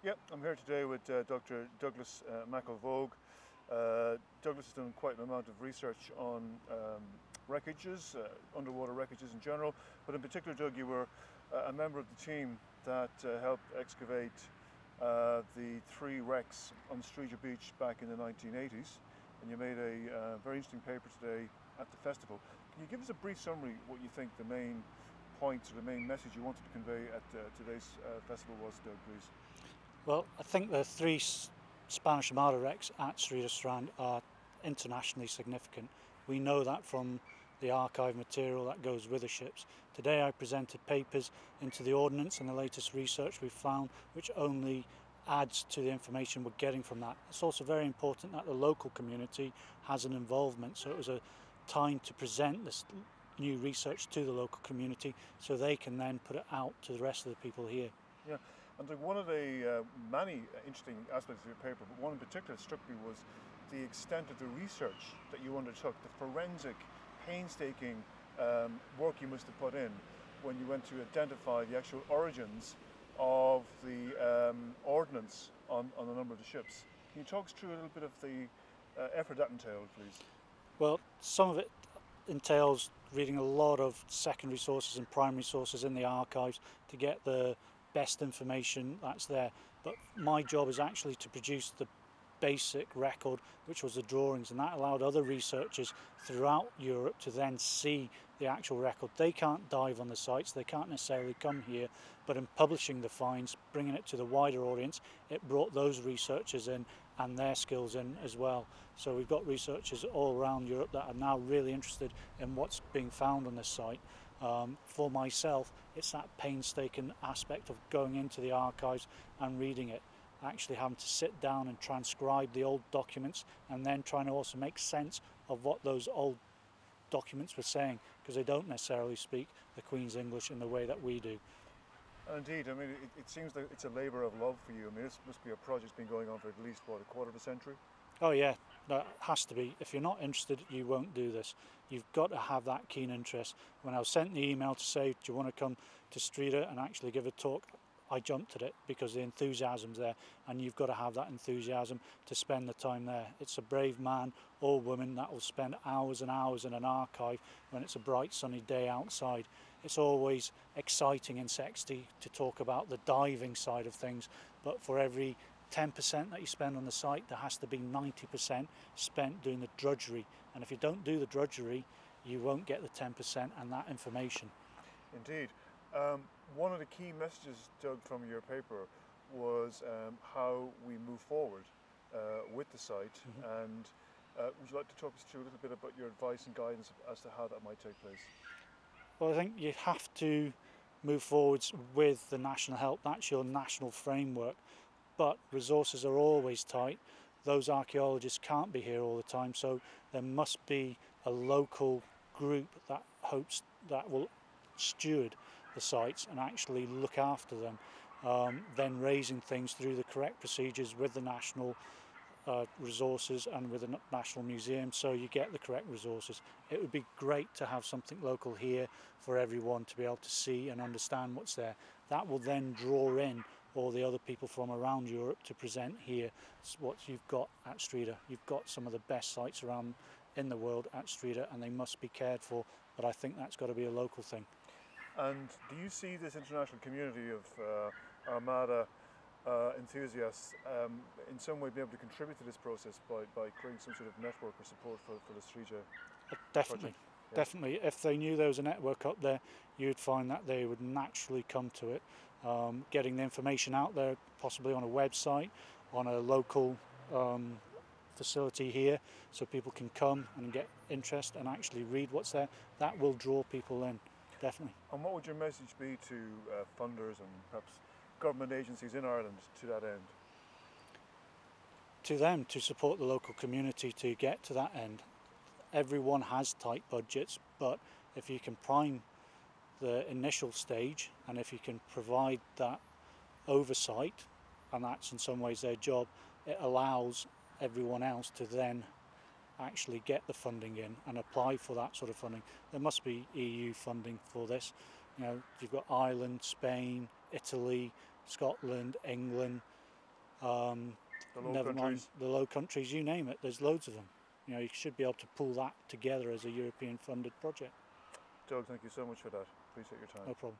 Yep, I'm here today with Dr. Douglas McElvogue. Douglas has done quite an amount of research on wreckages, underwater wreckages in general, but in particular, Doug, you were a member of the team that helped excavate the three wrecks on Streator Beach back in the 1980s, and you made a very interesting paper today at the festival. Can you give us a brief summary what you think the main points or the main message you wanted to convey at today's festival was, Doug, please? Well, I think the three Spanish Armada wrecks at Streator Strand are internationally significant. We know that from the archive material that goes with the ships. Today I presented papers into the ordnance and the latest research we've found, which only adds to the information we're getting from that. It's also very important that the local community has an involvement, so it was a time to present this new research to the local community so they can then put it out to the rest of the people here. Yeah. And one of the many interesting aspects of your paper, but one in particular that struck me, was the extent of the research that you undertook, the forensic, painstaking work you must have put in when you went to identify the actual origins of the ordnance on a number of the ships. Can you talk us through a little bit of the effort that entailed, please? Well, some of it entails reading a lot of secondary sources and primary sources in the archives to get the best information that's there, but my job is actually to produce the basic record, which was the drawings, and that allowed other researchers throughout Europe to then see the actual record. They can't dive on the sites, they can't necessarily come here, but in publishing the finds, bringing it to the wider audience, it brought those researchers in and their skills in as well. So we've got researchers all around Europe that are now really interested in what's being found on this site. For myself, it's that painstaking aspect of going into the archives and reading it, actually having to sit down and transcribe the old documents and then trying to also make sense of what those old documents were saying, because they don't necessarily speak the Queen's English in the way that we do. Indeed, I mean, it seems like it's a labour of love for you. I mean, this must be a project that's been going on for at least, what, a quarter of a century? Oh yeah, that has to be. If you're not interested, you won't do this. You've got to have that keen interest. When I was sent the email to say, do you want to come to Streator and actually give a talk, I jumped at it because the enthusiasm's there, and you've got to have that enthusiasm to spend the time there. It's a brave man or woman that will spend hours and hours in an archive when it's a bright sunny day outside. It's always exciting and sexy to talk about the diving side of things, but for every 10% that you spend on the site, there has to be 90% spent doing the drudgery, and if you don't do the drudgery, you won't get the 10% and that information. Indeed. One of the key messages, Doug, from your paper was how we move forward with the site, and would you like to talk us through a little bit about your advice and guidance as to how that might take place? Well, I think you have to move forwards with the national help. That's your national framework, but resources are always tight. Those archaeologists can't be here all the time, so there must be a local group that will steward the sites and actually look after them, then raising things through the correct procedures with the national resources and with the National Museum, so you get the correct resources. It would be great to have something local here for everyone to be able to see and understand what's there. That will then draw in all the other people from around Europe to present here. It's what you've got at Streator. You've got some of the best sites around in the world at Streator, and they must be cared for, but I think that's got to be a local thing. And do you see this international community of Armada enthusiasts in some way be able to contribute to this process by creating some sort of network or support for the Streator Definitely. project? Yeah. Definitely. If they knew there was a network up there, you'd find that they would naturally come to it. Getting the information out there, possibly on a website, on a local facility here, so people can come and get interest and actually read what's there, that will draw people in, definitely. And what would your message be to funders and perhaps government agencies in Ireland to that end? To them, to support the local community to get to that end. Everyone has tight budgets, but if you can prime the initial stage and if you can provide that oversight, and that's in some ways their job, it allows everyone else to then actually get the funding in and apply for that sort of funding. There must be EU funding for this. You know, you've got Ireland, Spain, Italy, Scotland, England, The Low never mind Countries. the Low Countries, you name it, there's loads of them. You know, you should be able to pull that together as a European funded project. Doug, thank you so much for that. Appreciate your time. No problem.